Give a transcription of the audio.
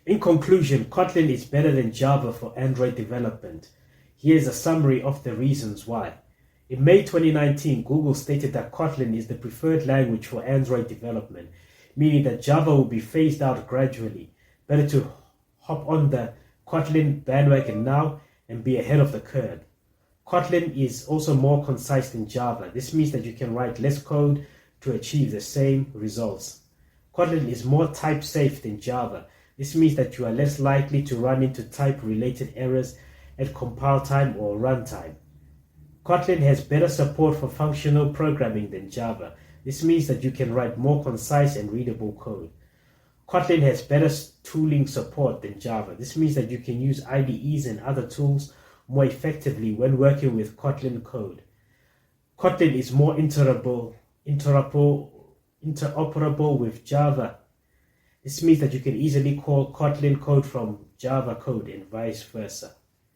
In conclusion, Kotlin is better than Java for Android development. Here's a summary of the reasons why. In May 2019, Google stated that Kotlin is the preferred language for Android development, meaning that Java will be phased out gradually. Better to hop on the Kotlin bandwagon now and be ahead of the curve. Kotlin is also more concise than Java. This means that you can write less code to achieve the same results. Kotlin is more type safe than Java. This means that you are less likely to run into type-related errors at compile time or runtime. Kotlin has better support for functional programming than Java. This means that you can write more concise and readable code. Kotlin has better tooling support than Java. This means that you can use IDEs and other tools more effectively when working with Kotlin code. Kotlin is more interoperable with Java. This means that you can easily call Kotlin code from Java code and vice versa.